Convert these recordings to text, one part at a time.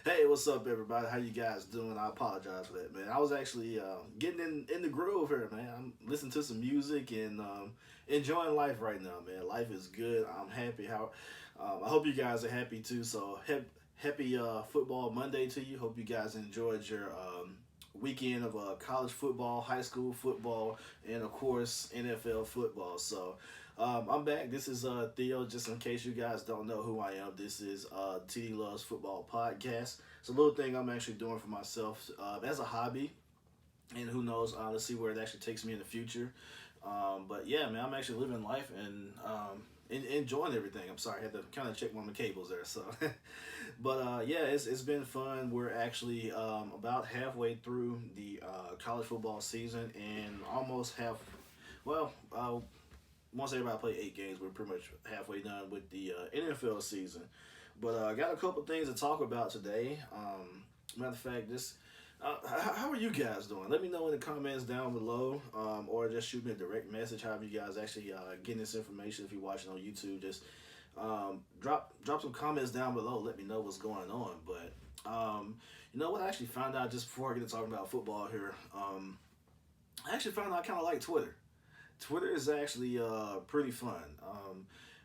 Hey, what's up, everybody? How you guys doing? I apologize for that, man. I was actually getting in the groove here, man. I'm listening to some music and enjoying life right now, man. Life is good. I'm happy. I hope you guys are happy too. So happy football Monday to you. Hope you guys enjoyed your weekend of college football, high school football, and of course NFL football. So I'm back. This is Theo. Just in case you guys don't know who I am, this is TD Loves Football podcast. It's a little thing I'm actually doing for myself as a hobby, and who knows? Let's see where it actually takes me in the future. But yeah, man, I'm actually living life and enjoying everything. I'm sorry, I had to kind of check one of my cables there. So, but yeah, it's been fun. We're actually about halfway through the college football season and almost half. Well, once everybody play 8 games, we're pretty much halfway done with the NFL season. But I got a couple things to talk about today. Matter of fact, this how are you guys doing? Let me know in the comments down below, or just shoot me a direct message. However, you guys actually getting this information. If you're watching on YouTube, just drop some comments down below. Let me know what's going on. But you know what? I actually found out just before I get to talking about football here. I actually found out I kind of like Twitter. Twitter is actually pretty fun.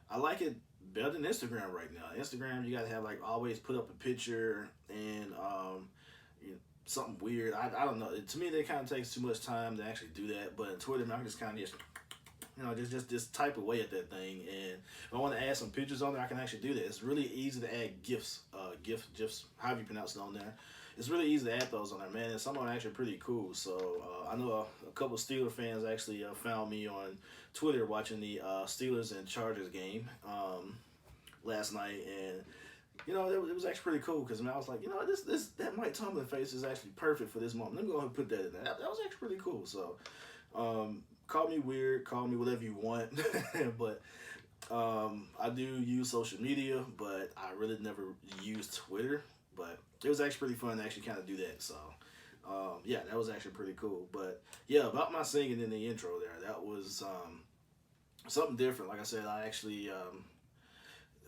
I like it better than Instagram right now. Instagram, you gotta have like always put up a picture and you know, something weird. I don't know. To me, that kind of takes too much time to actually do that. But in Twitter, man, I can just kind of just type away at that thing. And if I want to add some pictures on there, I can actually do that. It's really easy to add gifs, gifs, however you pronounce it on there. It's really easy to add those on there, man. And some of them are actually pretty cool. So I know a couple of Steeler fans actually found me on Twitter watching the Steelers and Chargers game last night, and it was actually pretty cool because I was like, this that Mike Tomlin face is actually perfect for this moment. Let me go ahead and put that in there. That was actually pretty cool. So call me weird, call me whatever you want, but I do use social media, but I really never use Twitter. But it was actually pretty fun to actually kind of do that. So yeah, that was actually pretty cool. But yeah, about my singing in the intro there, that was something different. Like I said, I actually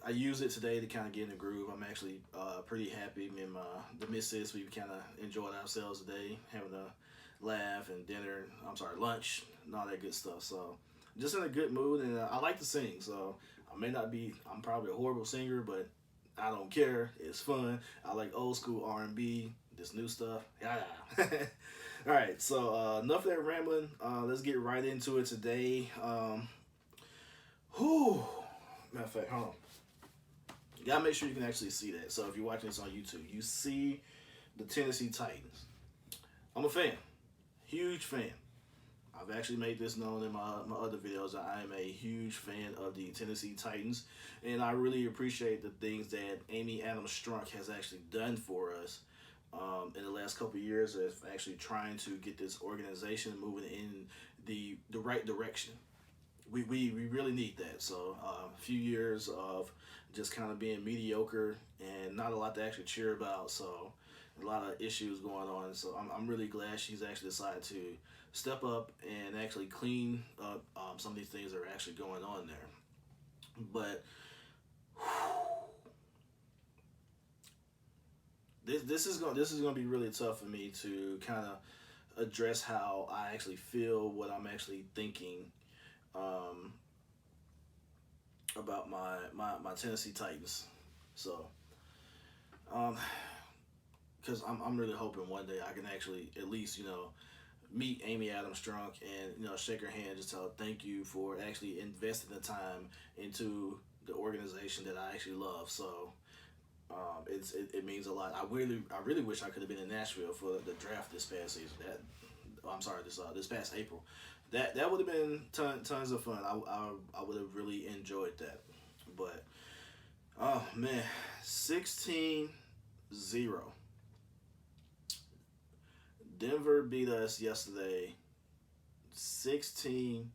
I use it today to kind of get in the groove. I'm actually pretty happy. Me and the missus, we kind of enjoyed ourselves today, having a laugh and dinner. I'm sorry, lunch and all that good stuff. So just in a good mood, and I like to sing. So I may not be. I'm probably a horrible singer, but I don't care. It's fun. I like old school R&B. This new stuff. Yeah. All right. So enough of that rambling. Let's get right into it today. Whew. Matter of fact, hold on. You gotta make sure you can actually see that. So if you're watching this on YouTube, you see the Tennessee Titans. I'm a fan, huge fan. I've actually made this known in my other videos. I am a huge fan of the Tennessee Titans, and I really appreciate the things that Amy Adams Strunk has actually done for us in the last couple of years of actually trying to get this organization moving in the right direction. We really need that. So a few years of just kind of being mediocre and not a lot to actually cheer about. So a lot of issues going on. So I'm really glad she's actually decided to step up and actually clean up some of these things that are actually going on there. But this is gonna be really tough for me to kind of address how I actually feel, what I'm actually thinking um, about my Tennessee Titans. So, um, because I'm really hoping one day I can actually at least meet Amy Adams Strunk and shake her hand, just tell her thank you for actually investing the time into the organization that I actually love. So it means a lot. I really wish I could have been in Nashville for the draft this past season. I'm sorry, this past April. That would have been tons of fun. I would have really enjoyed that. But oh man, 16-0. Denver beat us yesterday 16-0.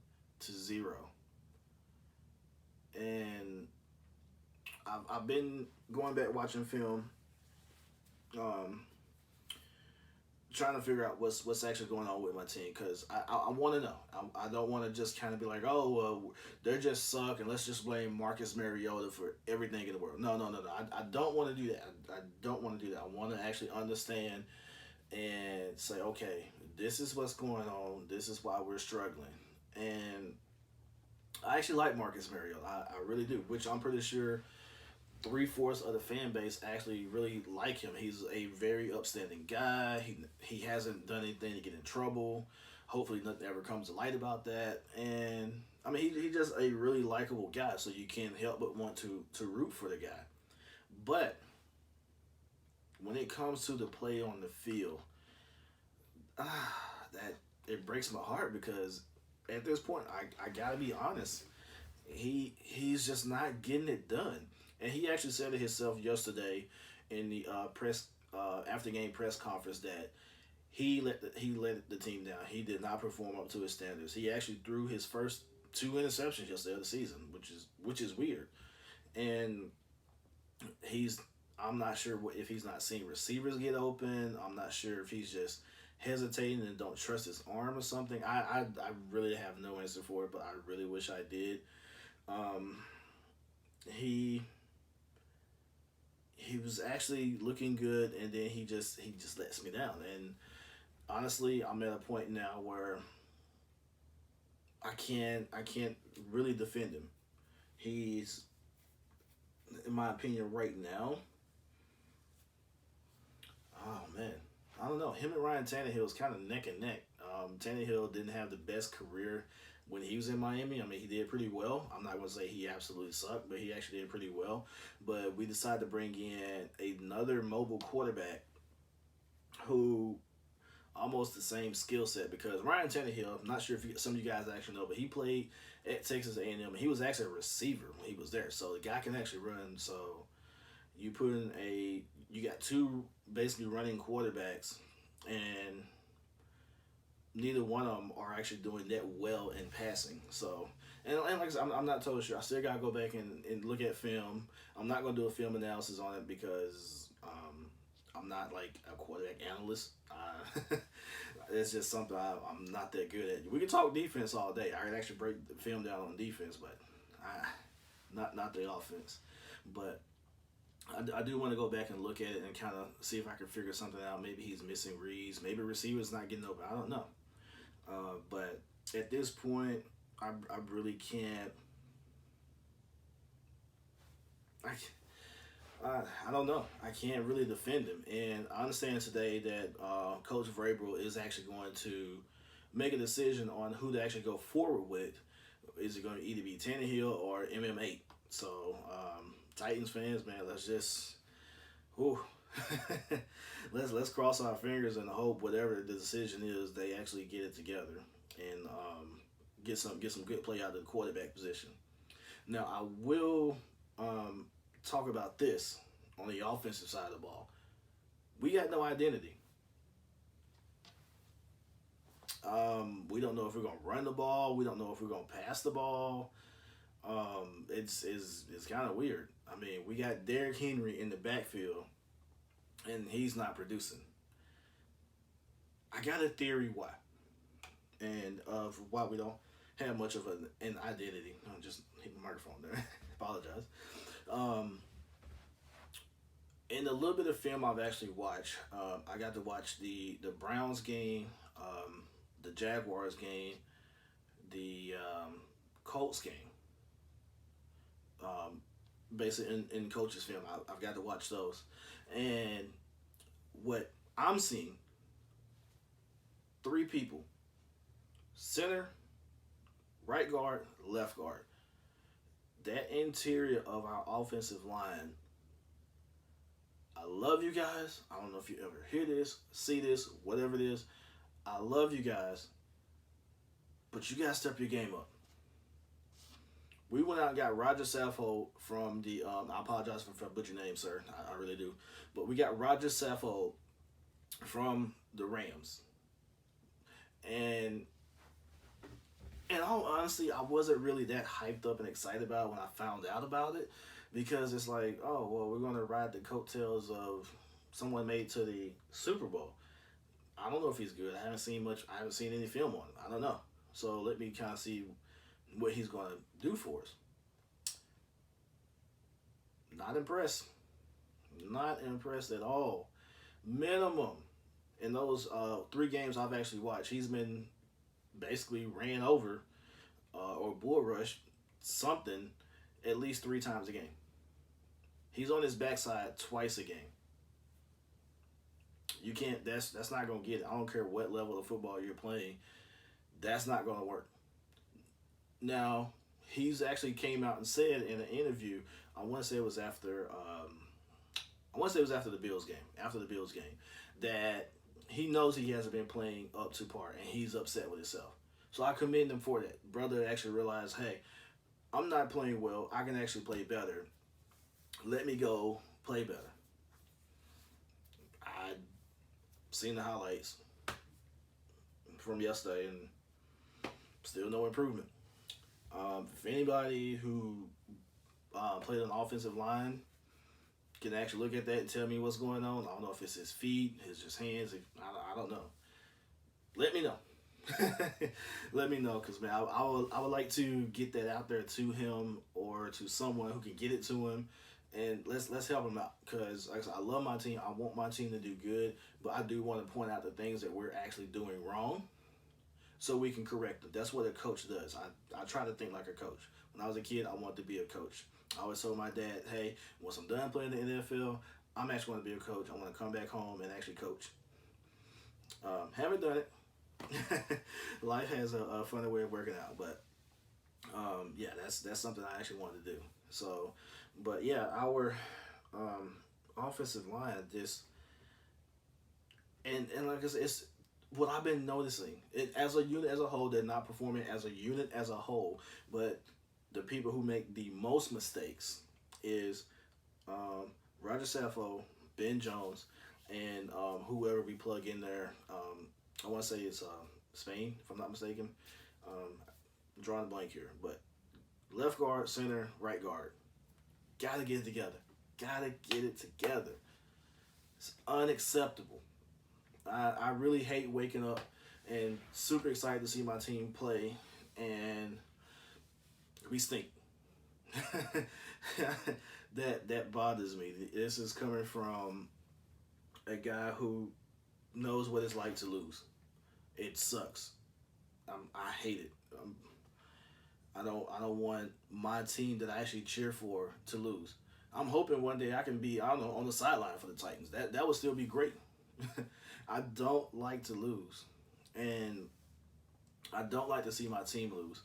And I've been going back watching film, um, trying to figure out what's actually going on with my team because I want to know. I don't want to just kind of be like, oh, well, they're just suck and let's just blame Marcus Mariota for everything in the world. No, no, no, no. I don't want to do that. I don't want to do that. I want to actually understand and say, okay, this is what's going on. This is why we're struggling. And I actually like Marcus Mariota. I really do, which I'm pretty sure three-fourths of the fan base actually really like him. He's a very upstanding guy. He hasn't done anything to get in trouble. Hopefully, nothing ever comes to light about that. And I mean, he's just a really likable guy. So you can't help but want to root for the guy. But when it comes to the play on the field, that it breaks my heart because at this point, I gotta be honest. He's just not getting it done. And he actually said it himself yesterday in the press after game press conference that he let the team down. He did not perform up to his standards. He actually threw his first two interceptions yesterday of the season, which is weird. And he's I'm not sure if he's not seeing receivers get open. I'm not sure if he's just hesitating and don't trust his arm or something. I really have no answer for it, but I really wish I did. Um, he he was actually looking good, and then he just lets me down. And honestly, I'm at a point now where I can't really defend him. He's, in my opinion, right now. Oh man, I don't know. Him and Ryan Tannehill is kind of neck and neck. Tannehill didn't have the best career when he was in Miami. I mean, he did pretty well. I'm not going to say he absolutely sucked, but he actually did pretty well. But we decided to bring in another mobile quarterback who almost the same skill set because Ryan Tannehill, I'm not sure if some of you guys actually know, but he played at Texas A&M and he was actually a receiver when he was there. So the guy can actually run. So you put in you got two basically running quarterbacks and neither one of them are actually doing that well in passing. So, and like I said, I'm not totally sure. I still got to go back and look at film. I'm not going to do a film analysis on it because I'm not like a quarterback analyst. It's just something I'm not that good at. We can talk defense all day. I can actually break the film down on defense, but not the offense. But I do want to go back and look at it and kind of see if I can figure something out. Maybe he's missing reads. Maybe receivers not getting open. I don't know. But at this point, I really can't. I don't know. I can't really defend him. And I understand today that Coach Vrabel is actually going to make a decision on who to actually go forward with. Is it going to either be Tannehill or MM8? So, Titans fans, man, let's just, whew, let's cross our fingers and hope whatever the decision is, they actually get it together and get some good play out of the quarterback position. Now, I will talk about this on the offensive side of the ball. We got no identity. We don't know if we're gonna run the ball. We don't know if we're gonna pass the ball. It's kind of weird. I mean, we got Derrick Henry in the backfield, and he's not producing. I got a theory why, and of why we don't have much of an identity. I just hit the microphone there. Apologize. In the little bit of film I've actually watched, I got to watch the Browns game, the Jaguars game, the Colts game. Basically in coach's film, I've got to watch those, and what I'm seeing, three people: center, right guard, left guard. That interior of our offensive line. I love you guys. I don't know if you ever hear this, see this, whatever it is. I love you guys, but you gotta step your game up. We went out and got Roger Saffold from the. I apologize for butchering your name, sir. I really do, but we got Roger Saffold from the Rams, and in all honesty, I wasn't really that hyped up and excited about it when I found out about it, because it's like, oh well, we're gonna ride the coattails of someone made to the Super Bowl. I don't know if he's good. I haven't seen much. I haven't seen any film on him. I don't know. So let me kind of see what he's going to do for us. Not impressed. Not impressed at all. Minimum in those 3 games I've actually watched, he's been basically ran over or bull rushed something at least 3 times a game. He's on his backside twice a game. You can't. That's not gonna get it. I don't care what level of football you're playing. That's not gonna work. Now he's actually came out and said in an interview. I want to say it was after. I want to say it was after the Bills game. After the Bills game, that he knows he hasn't been playing up to par, and he's upset with himself. So I commend him for that. Brother actually realized, hey, I'm not playing well. I can actually play better. Let me go play better. I seen the highlights from yesterday, and still no improvement. If anybody who played on the offensive line can actually look at that and tell me what's going on, I don't know if it's his feet, his just hands. I don't know. Let me know. Let me know, because man, I would like to get that out there to him or to someone who can get it to him, and let's help him out. Because like I said, I love my team. I want my team to do good, but I do want to point out the things that we're actually doing wrong, so we can correct them. That's what a coach does. I try to think like a coach. When I was a kid, I wanted to be a coach. I always told my dad, hey, once I'm done playing in the NFL, I'm actually going to be a coach. I want to come back home and actually coach. Haven't done it. Life has a funny way of working out, but yeah, that's something I actually want to do. So, but yeah, our offensive line just and like I said, it's what I've been noticing. It as a unit as a whole, they're not performing as a unit as a whole, but the people who make the most mistakes is Roger Saffold, Ben Jones, and whoever we plug in there. I want to say it's Spain, if I'm not mistaken. I'm drawing a blank here, but left guard, center, right guard. Gotta get it together. Gotta get it together. It's unacceptable. I really hate waking up and super excited to see my team play, and we stink. that bothers me. This is coming from a guy who knows what it's like to lose. It sucks. I hate it. I don't want my team that I actually cheer for to lose. I'm hoping one day I can be, I don't know, on the sideline for the Titans. That would still be great. I don't like to lose, and I don't like to see my team lose.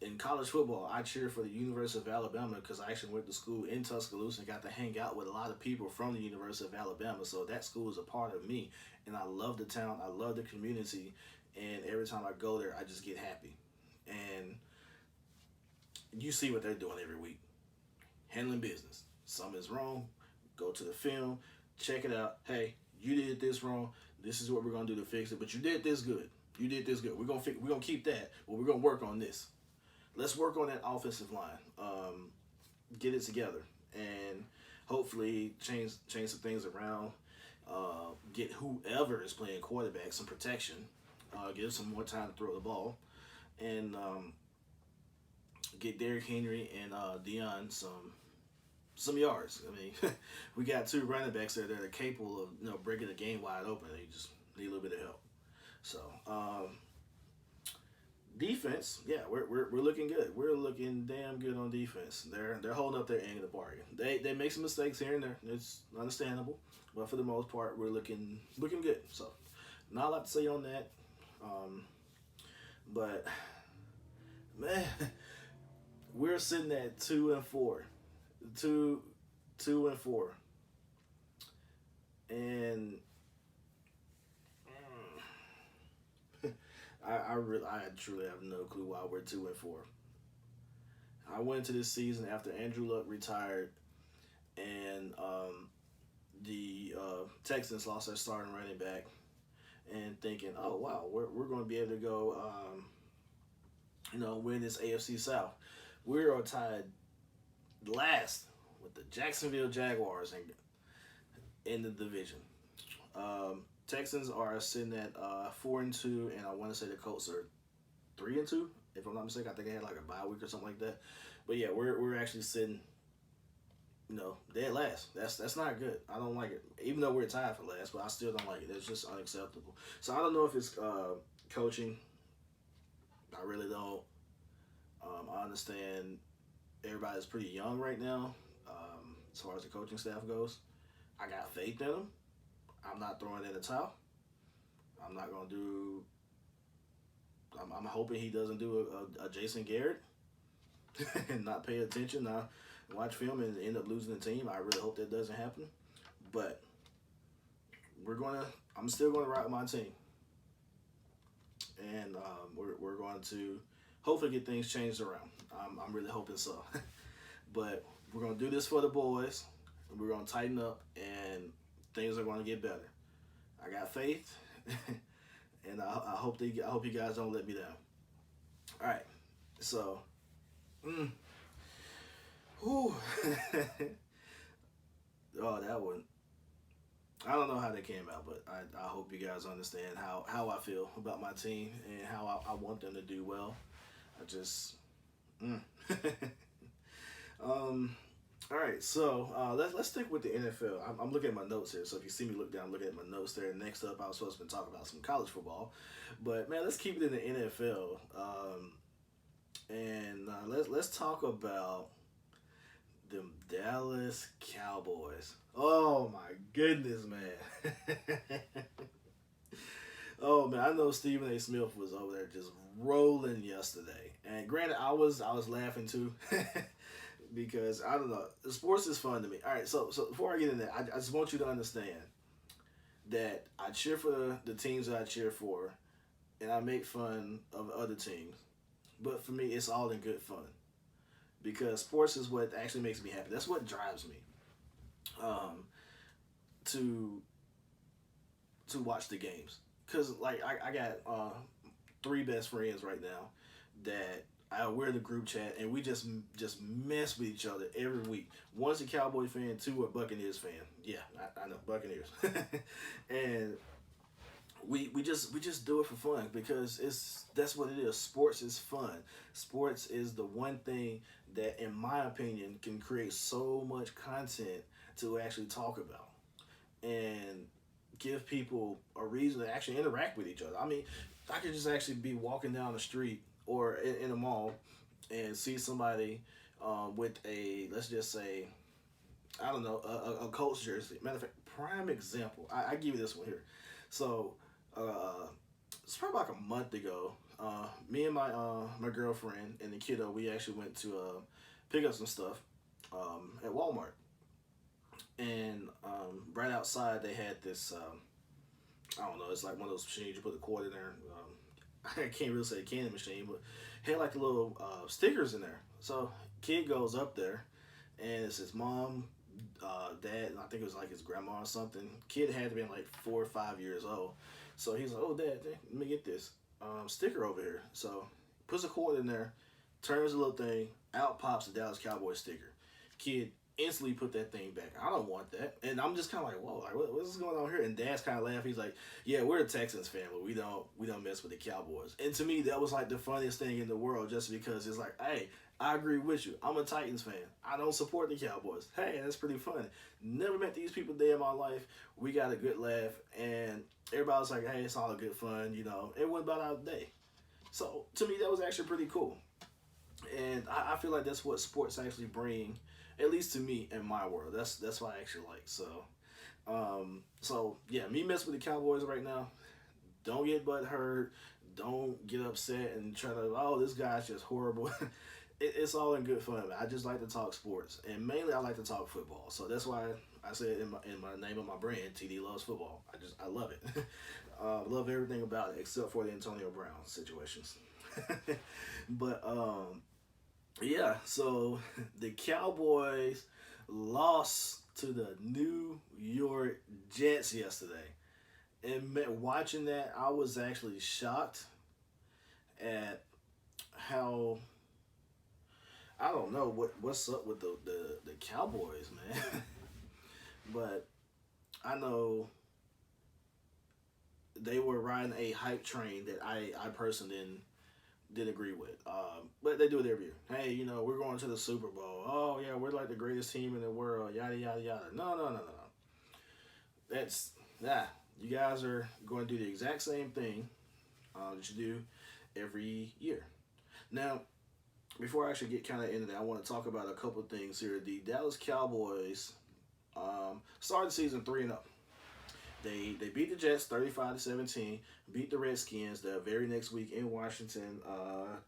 In college football, I cheer for the University of Alabama because I actually went to school in Tuscaloosa and got to hang out with a lot of people from the University of Alabama. So that school is a part of me, and I love the town. I love the community, and every time I go there, I just get happy. And you see what they're doing every week, handling business. Something is wrong, go to the film, check it out. Hey, you did this wrong. This is what we're gonna do to fix it. But you did this good. You did this good. We're gonna keep that, but we're gonna work on this. Let's work on that offensive line. Get it together, and hopefully change some things around. Get whoever is playing quarterback some protection. Give some more time to throw the ball, and get Derrick Henry and Dion some yards. I mean, we got 2 running backs there that are capable of breaking the game wide open. They just need a little bit of help. So. Defense, yeah, we're looking good. We're looking damn good on defense. They're holding up their end of the bargain. They make some mistakes here and there. It's understandable, but for the most part, we're looking good. So, not a lot to say on that. But man, we're sitting at 2-4, 2-4, and I truly have no clue why we're 2-4. I went into this season after Andrew Luck retired, and the Texans lost their starting running back, and thinking, oh wow, we're going to be able to go, win this AFC South. We are tied last with the Jacksonville Jaguars in the division. Texans are sitting at 4-2, and I want to say the Colts are 3-2. If I'm not mistaken, I think they had like a bye week or something like that. But yeah, we're actually sitting, dead last. That's not good. I don't like it. Even though we're tied for last, but I still don't like it. It's just unacceptable. So I don't know if it's coaching. I really don't. I understand everybody's pretty young right now, as far as the coaching staff goes. I got faith in them. I'm not throwing in the towel. I'm not gonna do. I'm hoping he doesn't do a Jason Garrett and not pay attention. Not watch film and end up losing the team. I really hope that doesn't happen. But we're gonna. I'm still gonna ride my team, and we're going to hopefully get things changed around. I'm really hoping so. But we're gonna do this for the boys. We're gonna tighten up, and things are gonna get better. I got faith, and I hope you guys don't let me down. All right, so, whew. Oh, that one. I don't know how that came out, but I hope you guys understand how I feel about my team and how I want them to do well. I just, mm. um, all right, so let's stick with the NFL. I'm looking at my notes here, so if you see me look down, looking at my notes there. Next up, I was supposed to be talking about some college football, but man, let's keep it in the NFL. And let's talk about them Dallas Cowboys. Oh my goodness, man. Oh man, I know Stephen A. Smith was over there just rolling yesterday. And granted, I was laughing too. Because I don't know, sports is fun to me. All right, so before I get in there, I just want you to understand that I cheer for the teams that I cheer for, and I make fun of other teams. But for me, it's all in good fun because sports is what actually makes me happy. That's what drives me to watch the games. Cause like I got three best friends right now that we're in the group chat and we just mess with each other every week. One's a Cowboy fan, two a Buccaneers fan. Yeah, I know Buccaneers, and we just do it for fun because that's what it is. Sports is fun. Sports is the one thing that, in my opinion, can create so much content to actually talk about and give people a reason to actually interact with each other. I mean, I could just actually be walking down the street or in a mall and see somebody with a, let's just say, I don't know, a Colts jersey. Matter of fact, prime example. I give you this one here. So it's probably like a month ago. Me and my girlfriend and the kiddo, we actually went to pick up some stuff at Walmart, and right outside they had this. I don't know. It's like one of those machines you put the cord in there. I can't really say a candy machine, but had like the little stickers in there. So kid goes up there, and it's his mom, dad, and I think it was like his grandma or something. Kid had to be like 4 or 5 years old. So he's like, "Oh, dad, let me get this sticker over here." So puts a cord in there, turns the little thing, out pops the Dallas Cowboys sticker. Kid instantly put that thing back. I don't want that. And I'm just kind of like, whoa, like what's going on here? And Dad's kind of laughing. He's like, yeah, we're a Texans fan, but we don't mess with the Cowboys. And to me, that was like the funniest thing in the world, just because it's like, hey, I agree with you. I'm a Titans fan. I don't support the Cowboys. Hey, that's pretty funny. Never met these people a day in my life. We got a good laugh, and everybody was like, hey, it's all good fun, It went about our day. So to me, that was actually pretty cool. And I feel like that's what sports actually bring, at least to me in my world. That's what I actually like. So yeah, me mess with the Cowboys right now. Don't get butt hurt. Don't get upset and try to, oh, this guy's just horrible. It's all in good fun. I just like to talk sports, and mainly I like to talk football. So that's why I said in my name of my brand, TD Loves Football. I love it. Love everything about it except for the Antonio Brown situations. But yeah, so the Cowboys lost to the New York Jets yesterday. And watching that, I was actually shocked at how, I don't know what's up with the Cowboys, man. But I know they were riding a hype train that I personally didn't agree with. But they do it every year. Hey, we're going to the Super Bowl. Oh yeah, we're like the greatest team in the world. Yada yada yada. No no no no no. That's nah. You guys are going to do the exact same thing that you do every year. Now, before I actually get kind of into that, I want to talk about a couple of things here. The Dallas Cowboys started the season 3-0. They beat the Jets 35-17, beat the Redskins the very next week in Washington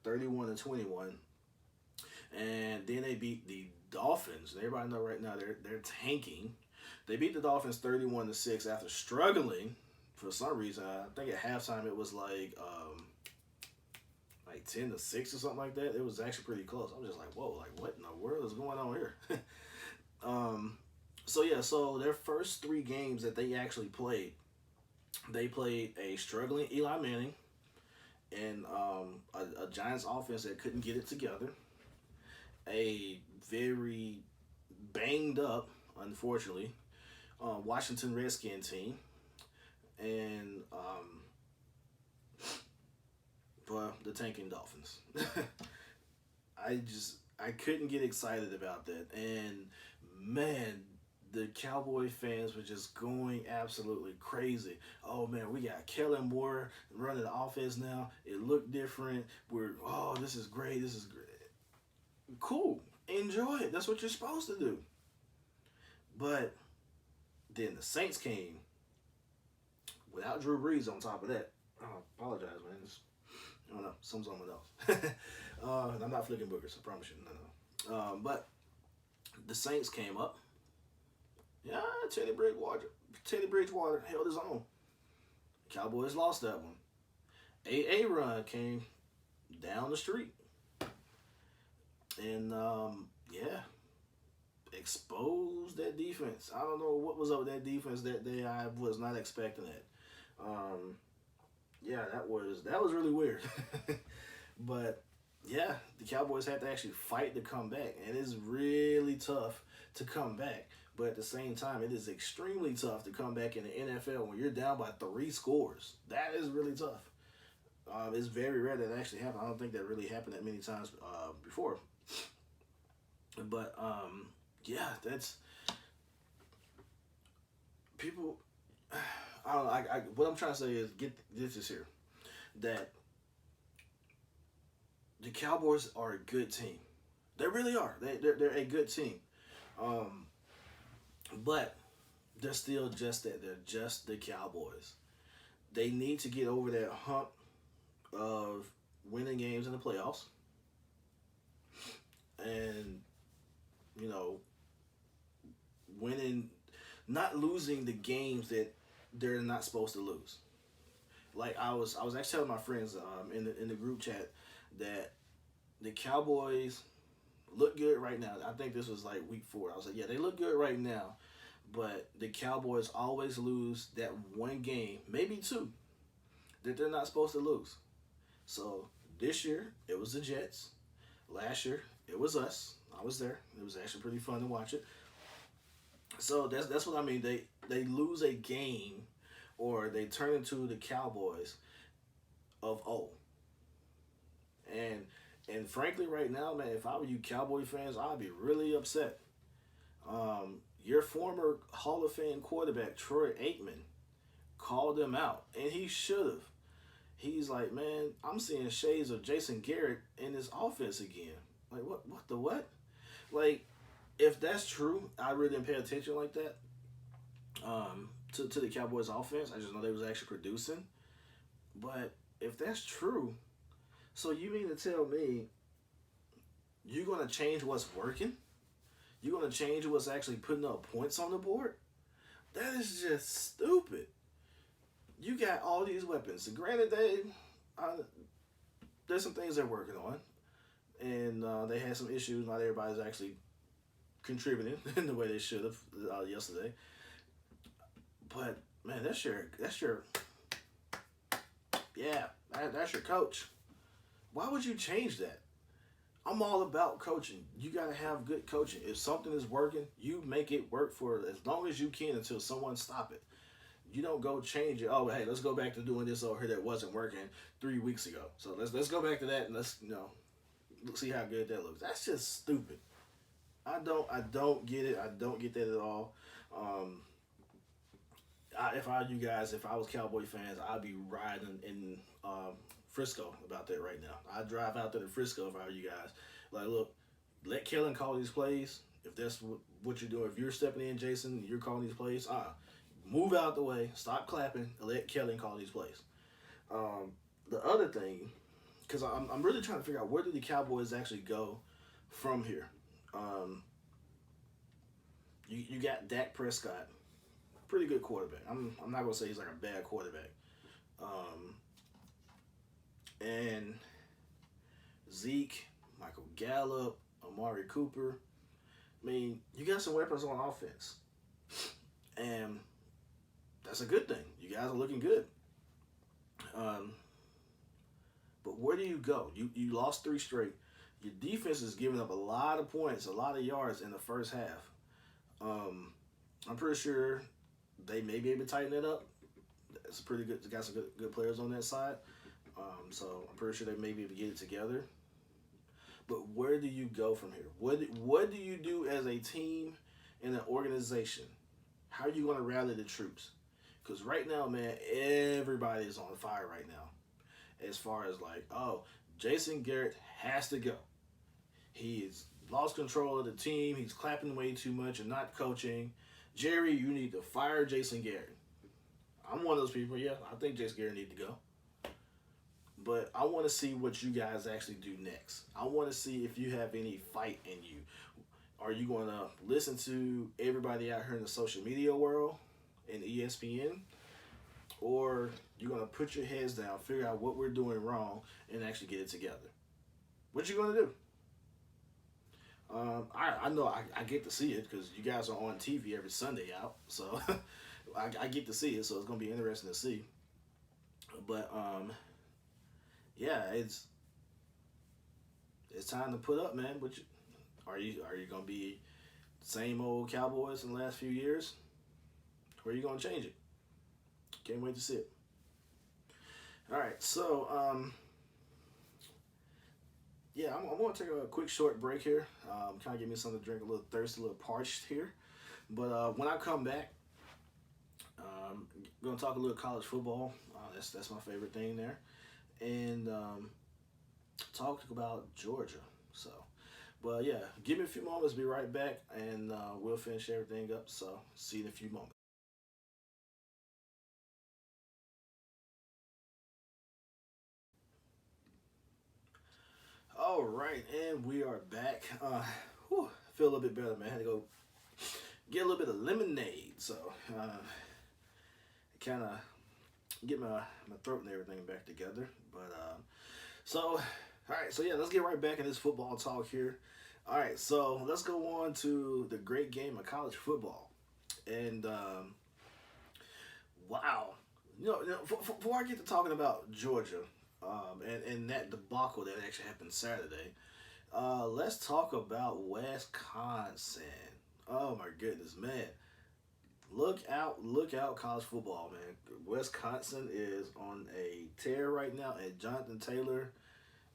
31-21, and then they beat the Dolphins. And everybody know right now they're tanking. They beat the Dolphins 31-6 after struggling for some reason. I think at halftime it was like 10-6 or something like that. It was actually pretty close. I was just like, whoa, like what in the world is going on here? So their first 3 games that they actually played, they played a struggling Eli Manning and a Giants offense that couldn't get it together, a very banged up, unfortunately, Washington Redskin team, and the tanking Dolphins. I couldn't get excited about that, and man, the Cowboy fans were just going absolutely crazy. Oh man, we got Kellen Moore running the offense now. It looked different. This is great. This is great. Cool. Enjoy it. That's what you're supposed to do. But then the Saints came without Drew Brees on top of that. I apologize, man. I don't know. Someone else. I'm not flicking boogers. I promise you. No. But the Saints came up. Yeah, Teddy Bridgewater held his own. Cowboys lost that one. A run came down the street. And, exposed that defense. I don't know what was up with that defense that day. I was not expecting that. That was really weird. But, yeah, the Cowboys had to actually fight to come back. And it's really tough to come back. But at the same time, it is extremely tough to come back in the NFL when you're down by 3 scores. That is really tough. It's very rare that actually happens. I don't think that really happened that many times before. But, that's... People... I don't know. What I'm trying to say is, get this here. That the Cowboys are a good team. They really are. They're a good team. But they're still just that. They're just the Cowboys. They need to get over that hump of winning games in the playoffs. And, not losing the games that they're not supposed to lose. Like I was actually telling my friends in the group chat that the Cowboys look good right now. I think this was like week 4. I was like, yeah, they look good right now, but the Cowboys always lose that one game, maybe 2, that they're not supposed to lose. So this year it was the Jets. Last year it was us. I was there. It was actually pretty fun to watch it. So that's what I mean. They lose a game, or they turn into the Cowboys of old. And frankly, right now, man, if I were you Cowboy fans, I'd be really upset. Your former Hall of Fame quarterback, Troy Aikman, called them out, and he should have. He's like, man, I'm seeing shades of Jason Garrett in this offense again. Like, what the what? Like, if that's true, I really didn't pay attention like that to the Cowboys offense. I just know they was actually producing. But if that's true, so you mean to tell me you're going to change what's working? You're going to change what's actually putting up points on the board? That is just stupid. You got all these weapons. Granted, there's some things they're working on. And they had some issues. Not everybody's actually contributing in the way they should have yesterday. But man, that's your coach. Why would you change that? I'm all about coaching. You gotta have good coaching. If something is working, you make it work for as long as you can until someone stop it. You don't go change it. Oh, hey, let's go back to doing this over here that wasn't working 3 weeks ago. So let's go back to that and let's see how good that looks. That's just stupid. I don't get it. I don't get that at all. Um, if I you guys, if I was Cowboy fans, I'd be riding in Frisco about that right now. I'd drive out there to Frisco if I were you guys. Like, look, let Kellen call these plays. If that's what you're doing, if you're stepping in, Jason, you're calling these plays. Move out the way, stop clapping, and let Kellen call these plays. Um, the other thing, because I'm really trying to figure out where do the Cowboys actually go from here. Um, you got Dak Prescott, pretty good quarterback. I'm not gonna say he's like a bad quarterback. Um, and Zeke, Michael Gallup, Amari Cooper. I mean, you got some weapons on offense, and that's a good thing. You guys are looking good. Um, but where do you go? You lost three straight. Your defense is giving up a lot of points, a lot of yards in the first half. Um, I'm pretty sure they may be able to tighten it up. It's pretty good. They got some good players on that side. So I'm pretty sure they may be able to get it together. But where do you go from here? What do you do as a team and an organization? How are you going to rally the troops? Because right now, man, everybody is on fire right now. As far as like, oh, Jason Garrett has to go. He's lost control of the team. He's clapping way too much and not coaching. Jerry, you need to fire Jason Garrett. I'm one of those people. Yeah, I think Jason Garrett need to go. But I want to see what you guys actually do next. I want to see if you have any fight in you. Are you going to listen to everybody out here in the social media world and ESPN? Or you're going to put your heads down, figure out what we're doing wrong, and actually get it together? What you going to do? I know I get to see it because you guys are on TV every Sunday out. So I get to see it, so it's going to be interesting to see. But, yeah, it's time to put up, man. Are you gonna be the same old Cowboys in the last few years, or are you gonna change it? Can't wait to see it. All right, so yeah, I'm gonna take a quick short break here. Kind of give me something to drink, a little thirsty, a little parched here. But when I come back, gonna talk a little college football. That's my favorite thing there, and talk about Georgia. So, but yeah, give me a few moments. Be right back, and we'll finish everything up. So, see you in a few moments. All right, and we are back. Feel a little bit better, man. I had to go get a little bit of lemonade, so kind of get my throat and everything back together. But so, all right, so yeah, let's get right back in this football talk here. All right, so let's go on to the great game of college football, and wow, before I get to talking about Georgia, and that debacle that actually happened Saturday, let's talk about Wisconsin. Oh my goodness, man. Look out, college football, man. Wisconsin is on a tear right now, and Jonathan Taylor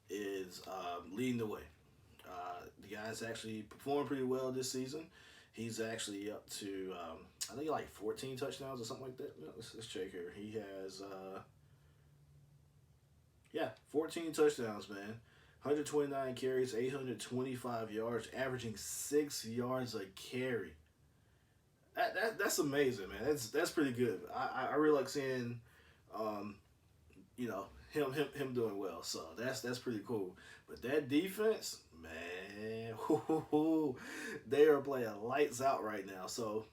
is leading the way. The guy's actually performed pretty well this season. He's actually up to, I think, like 14 touchdowns or something like that. Let's check here. He has, 14 touchdowns, man. 129 carries, 825 yards, averaging 6 yards a carry. That's amazing, man. That's pretty good. I really like seeing, um, him doing well. So that's pretty cool. But that defense, man, they are playing lights out right now. So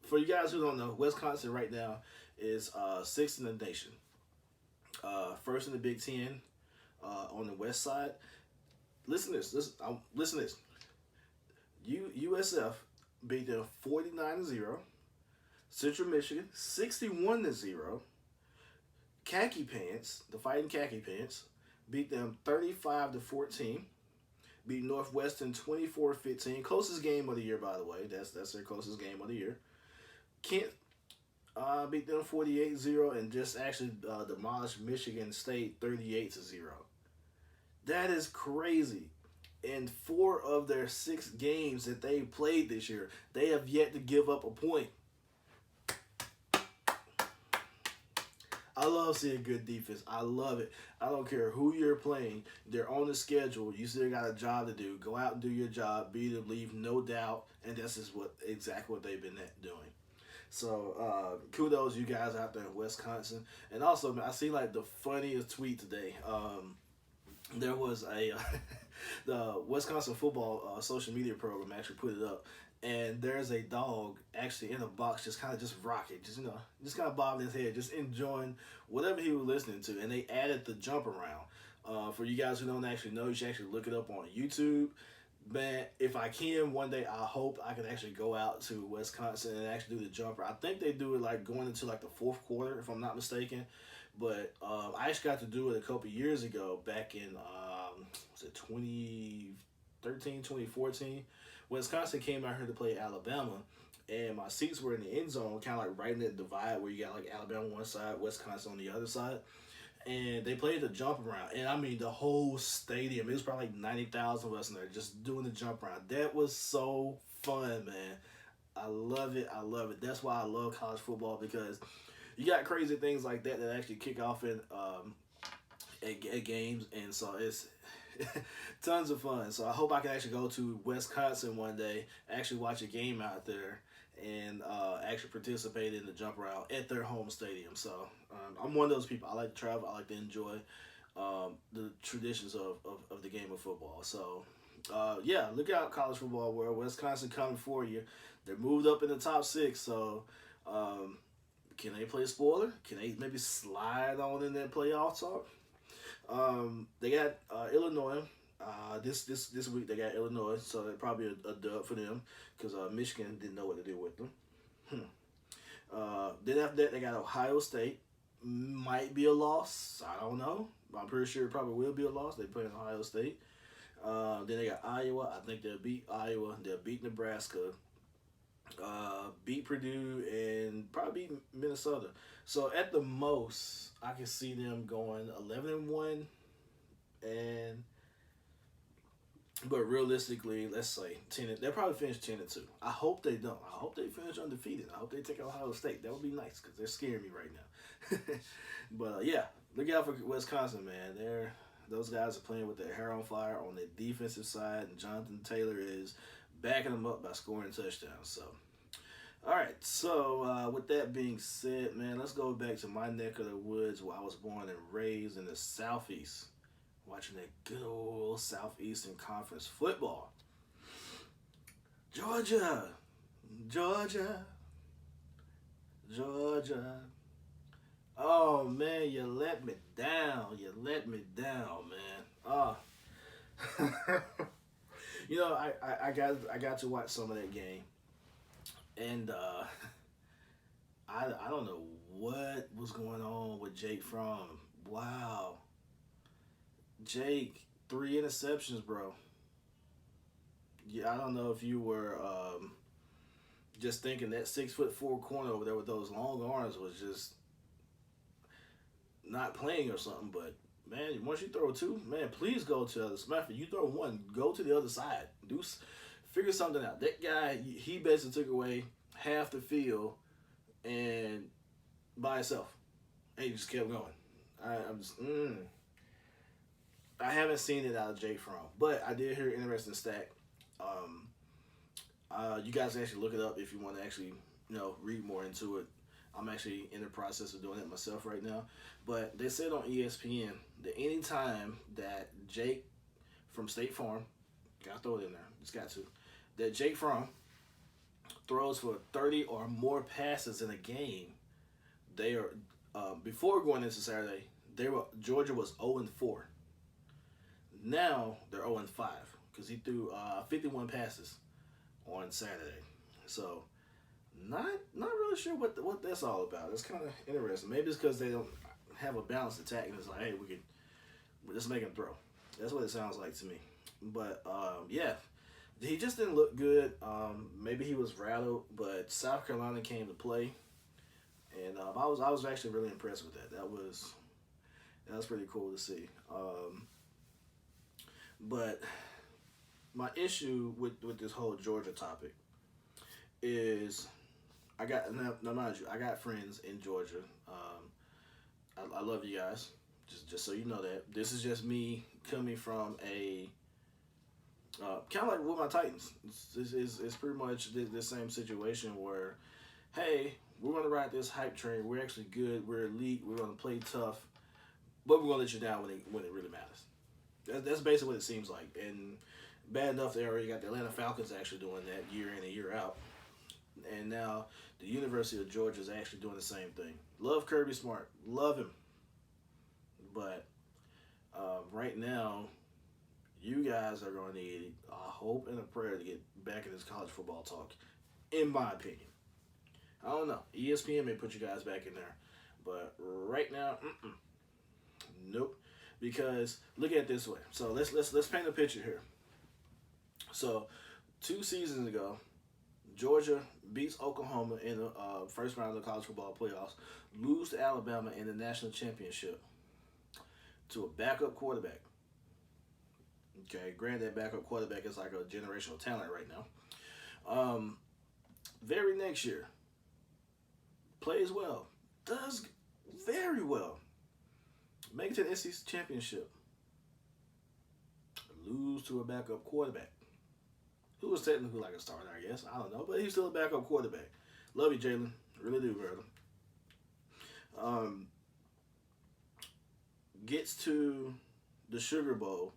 for you guys who don't know, Wisconsin right now is sixth in the nation, first in the Big Ten, on the west side. Listen to this. Listen to this. USF beat them 49-0. Central Michigan 61-0. Khaki Pants, the Fighting Khaki Pants, beat them 35-14. Beat Northwestern 24-15. Closest game of the year, by the way. That's their closest game of the year. Kent Beat them 48-0 and just actually demolished Michigan State 38-0. That is crazy. In 4 of their 6 games that they played this year, they have yet to give up a point. I love seeing good defense. I love it. I don't care who you're playing. They're on the schedule. You still got a job to do. Go out and do your job. Beat them, leave, no doubt. And this is exactly what they've been doing. So kudos you guys out there in Wisconsin. And also, man, I see like the funniest tweet today. There was a the Wisconsin football social media program actually put it up, and there's a dog actually in a box just kind of just rocking, just kind of bobbing his head, just enjoying whatever he was listening to, and they added the jump around. For you guys who don't actually know, you should actually look it up on YouTube. Man, if I can one day, I hope I can actually go out to Wisconsin and actually do the jumper. I think they do it like going into like the fourth quarter, if I'm not mistaken. But I actually got to do it a couple years ago, back in was it 2013, 2014. Wisconsin came out here to play Alabama, and my seats were in the end zone, kind of like right in that divide where you got like Alabama on one side, Wisconsin on the other side. And they played the jump around, and I mean the whole stadium. It was probably like 90,000 of us in there just doing the jump around. That was so fun, man. I love it. I love it. That's why I love college football, because you got crazy things like that that actually kick off in at games, and so it's tons of fun. So I hope I can actually go to Wisconsin one day, actually watch a game out there, and actually participate in the jump around at their home stadium. So I'm one of those people. I like to travel. I like to enjoy the traditions of the game of football. So yeah, look out, college football world. Wisconsin coming for you. They're moved up in the top 6. So can they play spoiler? Can they maybe slide on in that playoff talk? They got Illinois. This week they got Illinois, so they're probably a dub for them, because Michigan didn't know what to do with them. Then after that they got Ohio State. Might be a loss. I don't know. I'm pretty sure it probably will be a loss. They play in Ohio State. Then they got Iowa. I think they'll beat Iowa. They'll beat Nebraska. Beat Purdue, and probably beat Minnesota. So at the most, I can see them going 11-1, but realistically, let's say 10. They'll probably finish 10-2. I hope they don't. I hope they finish undefeated. I hope they take Ohio State. That would be nice, because they're scaring me right now. But yeah, look out for Wisconsin, man. Those guys are playing with their hair on fire on the defensive side, and Jonathan Taylor is backing them up by scoring touchdowns. So, all right. So, with that being said, man, let's go back to my neck of the woods where I was born and raised in the Southeast, watching that good old Southeastern Conference football. Georgia. Oh, man, you let me down. Man. Oh. I got to watch some of that game, and I don't know what was going on with Jake Fromm. Wow, Jake, 3 interceptions, bro. Yeah, I don't know if you were just thinking that 6'4" corner over there with those long arms was just not playing or something, but man, once you throw 2, man, please go to the other side. You throw 1, go to the other side. Figure something out. That guy, he basically took away half the field and by himself, and he just kept going. I haven't seen it out of Jake Fromm, but I did hear an interesting stat. You guys can actually look it up if you want to actually, read more into it. I'm actually in the process of doing it myself right now. But they said on ESPN that any time that Jake from State Farm, gotta throw it in there, just got to, that Jake Fromm throws for 30 or more passes in a game, they are, before going into Saturday, Georgia was 0-4. Now they're 0-5 because he threw 51 passes on Saturday. So not really sure what that's all about. It's kind of interesting. Maybe it's because they don't have a balanced attack, and it's like, hey, we'll just make him throw. That's what it sounds like to me. But yeah, he just didn't look good. Maybe he was rattled, but South Carolina came to play, and I was actually really impressed with that. That was pretty cool to see. But my issue with this whole Georgia topic is now mind you, I got friends in Georgia. I love you guys. Just so you know that this is just me coming from a kind of like with my Titans. It's pretty much the same situation where, hey, we're gonna ride this hype train. We're actually good. We're elite. We're gonna play tough, but we're gonna let you down when it really matters. That's basically what it seems like. And bad enough they already got the Atlanta Falcons actually doing that year in and year out. And now the University of Georgia is actually doing the same thing. Love Kirby Smart. Love him. But right now, you guys are going to need a hope and a prayer to get back in this college football talk, in my opinion. I don't know. ESPN may put you guys back in there. But right now, nope. Because look at it this way. So let's paint a picture here. So 2 seasons ago, Georgia beats Oklahoma in the first round of the college football playoffs, lose to Alabama in the national championship to a backup quarterback. Okay, granted, that backup quarterback is like a generational talent right now. Very next year, plays well, does very well, make it to the SEC championship, lose to a backup quarterback who was technically like a starter, I guess. I don't know, but he's still a backup quarterback. Love you, Jalen. Really do, brother. Gets to the Sugar Bowl.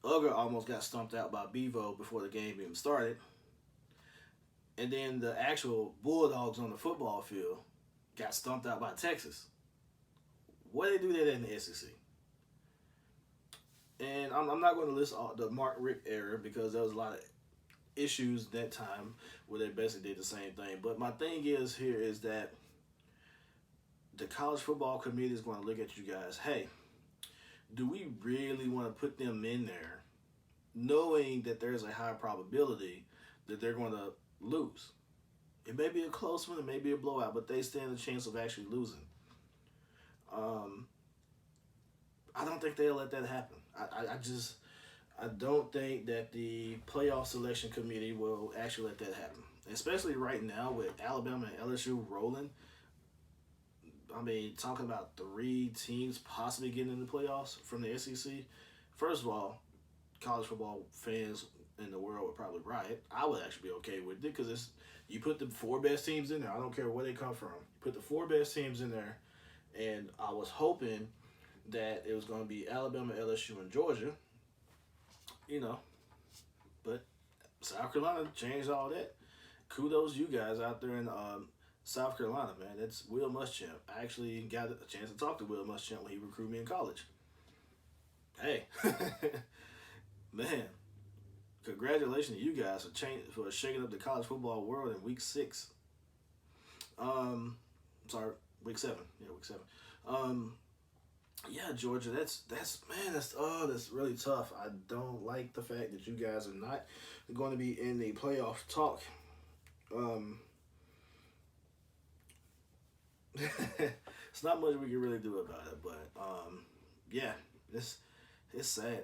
Uga almost got stumped out by Bevo before the game even started. And then the actual Bulldogs on the football field got stumped out by Texas. Why they do that in the SEC? And I'm not going to list all the Mark Richt era because there was a lot of issues that time where they basically did the same thing. But my thing is here is that the college football committee is going to look at you guys. Hey, do we really want to put them in there knowing that there's a high probability that they're going to lose? It may be a close one, it may be a blowout, but they stand a chance of actually losing. I don't think they'll let that happen. I don't think that the playoff selection committee will actually let that happen. Especially right now with Alabama and LSU rolling. I mean, talking about 3 teams possibly getting in the playoffs from the SEC. First of all, college football fans in the world would probably riot. I would actually be okay with it because you put the 4 best teams in there. I don't care where they come from. You put the 4 best teams in there, and I was hoping that it was going to be Alabama, LSU, and Georgia. You know, but South Carolina changed all that. Kudos you guys out there in South Carolina, man. That's Will Muschamp. I actually got a chance to talk to Will Muschamp when he recruited me in college. Hey, man, congratulations to you guys for shaking up the college football world in week 6. Sorry, week 7. Yeah, week 7. Yeah, Georgia, that's really tough. I don't like the fact that you guys are not going to be in the playoff talk. It's not much we can really do about it, but yeah, it's sad.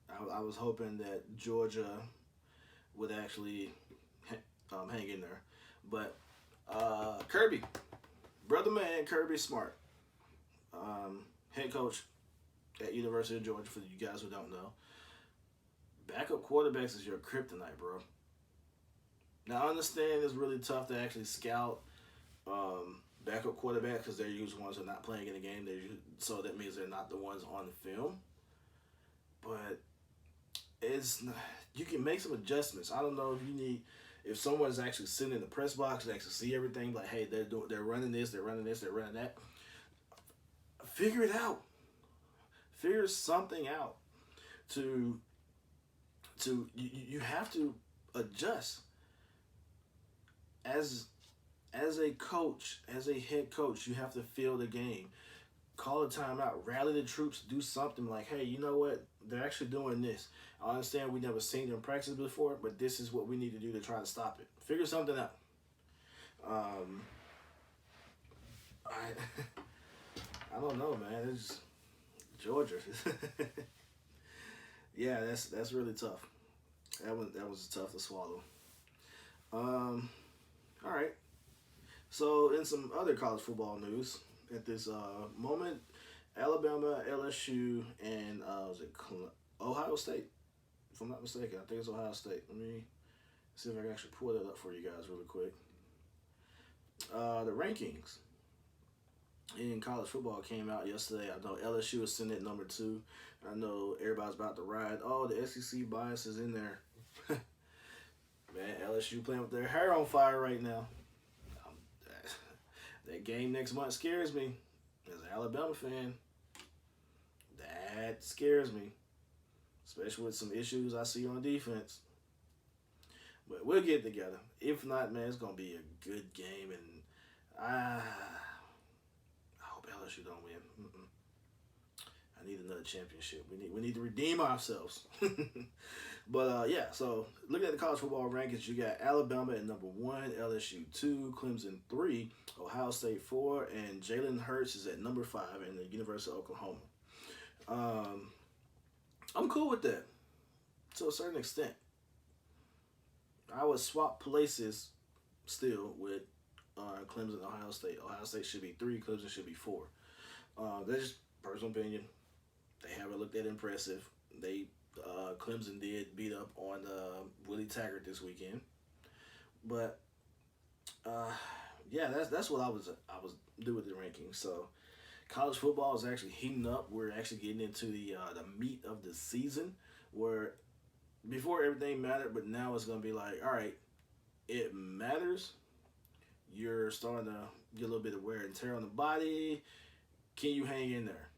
I was hoping that Georgia would actually hang in there, but Kirby, brother man, Kirby Smart. Head coach at University of Georgia, for you guys who don't know. Backup quarterbacks is your kryptonite, bro. Now, I understand it's really tough to actually scout backup quarterbacks because they're usually ones who are not playing in the game. So that means they're not the ones on the film. But you can make some adjustments. I don't know if someone's actually sitting in the press box and actually see everything, like, hey, they're running this, they're running this, they're running that. Figure it out. Figure something out. You have to adjust as a coach, as a head coach. You have to feel the game, call a timeout, rally the troops, do something like, hey, you know what? They're actually doing this. I understand we never seen them practice before, but this is what we need to do to try to stop it. Figure something out. I don't know, man. It's just Georgia. Yeah, that's really tough. That was tough to swallow. All right. So in some other college football news at this moment, Alabama, LSU, and was it Ohio State? If I'm not mistaken, I think it's Ohio State. Let me see if I can actually pull that up for you guys really quick. The rankings in college football came out yesterday. I know LSU is sitting at number 2. I know everybody's about to ride. Oh, the SEC bias is in there. Man, LSU playing with their hair on fire right now. Um, that game next month scares me. As an Alabama fan, that scares me. Especially with some issues I see on defense. But we'll get together. If not, man, it's going to be a good game. And I hope LSU don't win. I need another championship. We need to redeem ourselves. But, yeah, so looking at the college football rankings, you got Alabama at number 1, LSU 2, Clemson 3, Ohio State 4, and Jalen Hurts is at number 5 in the University of Oklahoma. I'm cool with that to a certain extent. I would swap places still with Clemson and Ohio State. Ohio State should be 3, Clemson should be 4. That's just personal opinion. They haven't looked that impressive. Clemson did beat up on Willie Taggart this weekend, but yeah, that's what I was doing with the rankings. So college football is actually heating up. We're actually getting into the meat of the season, where before everything mattered, but now it's gonna be like, all right, it matters. You're starting to get a little bit of wear and tear on the body. Can you hang in there?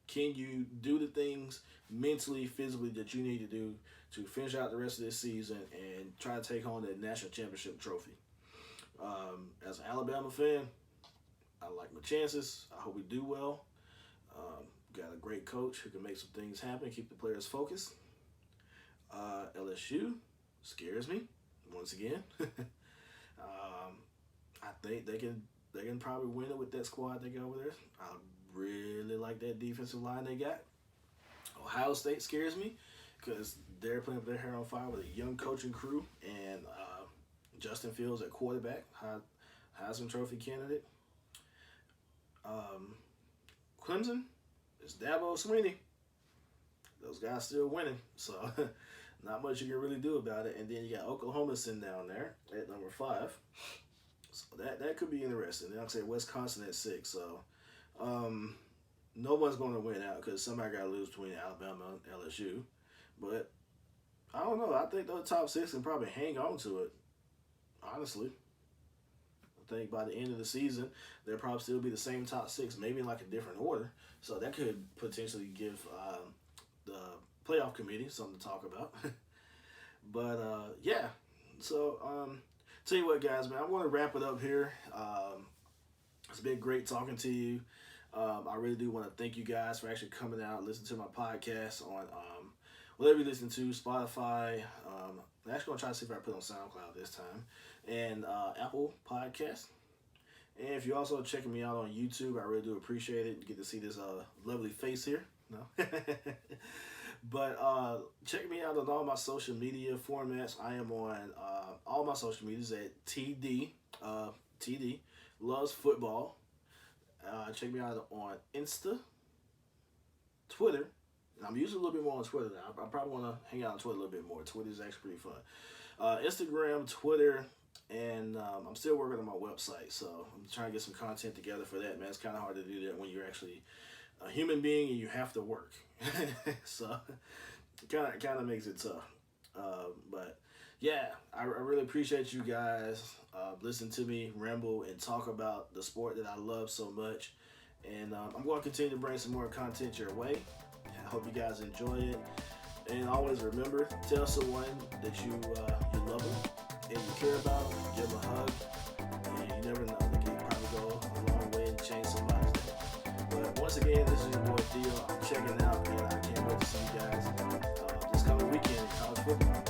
Can you do the things mentally, physically that you need to do to finish out the rest of this season and try to take home that national championship trophy? As an Alabama fan, I like my chances. I hope we do well. Got a great coach who can make some things happen, keep the players focused. LSU scares me once again. I think they can probably win it with that squad they got over there. I really like that defensive line they got. Ohio State scares me because they're playing with their hair on fire with a young coaching crew and Justin Fields at quarterback, Heisman Trophy candidate. Clemson is Dabo Swinney. Those guys still winning, so not much you can really do about it. And then you got Oklahoma sitting down there at number 5. So that could be interesting. Then I'll say Wisconsin at 6. So no one's going to win out because somebody got to lose between Alabama and LSU. But I don't know. I think those top 6 can probably hang on to it, honestly. I think by the end of the season, they'll probably still be the same top 6, maybe in like a different order. So that could potentially give the playoff committee something to talk about. But, yeah. So, tell you what, guys, man, I want to wrap it up here. It's been great talking to you. I really do want to thank you guys for actually coming out and listening to my podcast on whatever you listen to, Spotify. I'm actually going to try to see if I put it on SoundCloud this time. And Apple Podcast. And if you're also checking me out on YouTube, I really do appreciate it. You get to see this lovely face here. No. But check me out on all my social media formats. I am on all my social medias at TD Loves Football. Check me out on Insta, Twitter. And I'm usually a little bit more on Twitter now. I probably want to hang out on Twitter a little bit more. Twitter is actually pretty fun. Instagram, Twitter, and I'm still working on my website. So I'm trying to get some content together for that, man. It's kind of hard to do that when you're actually a human being and you have to work. So it kind of makes it tough. But yeah, I really appreciate you guys listening to me ramble and talk about the sport that I love so much. And I'm going to continue to bring some more content your way. I hope you guys enjoy it. And always remember, tell someone that you love them and you care about them. Give them a hug. And you never know, they can probably go a long way and change somebody's day. But once again, this is your boy Theo. I'm checking out, and I can't wait to see you guys this coming weekend in college football.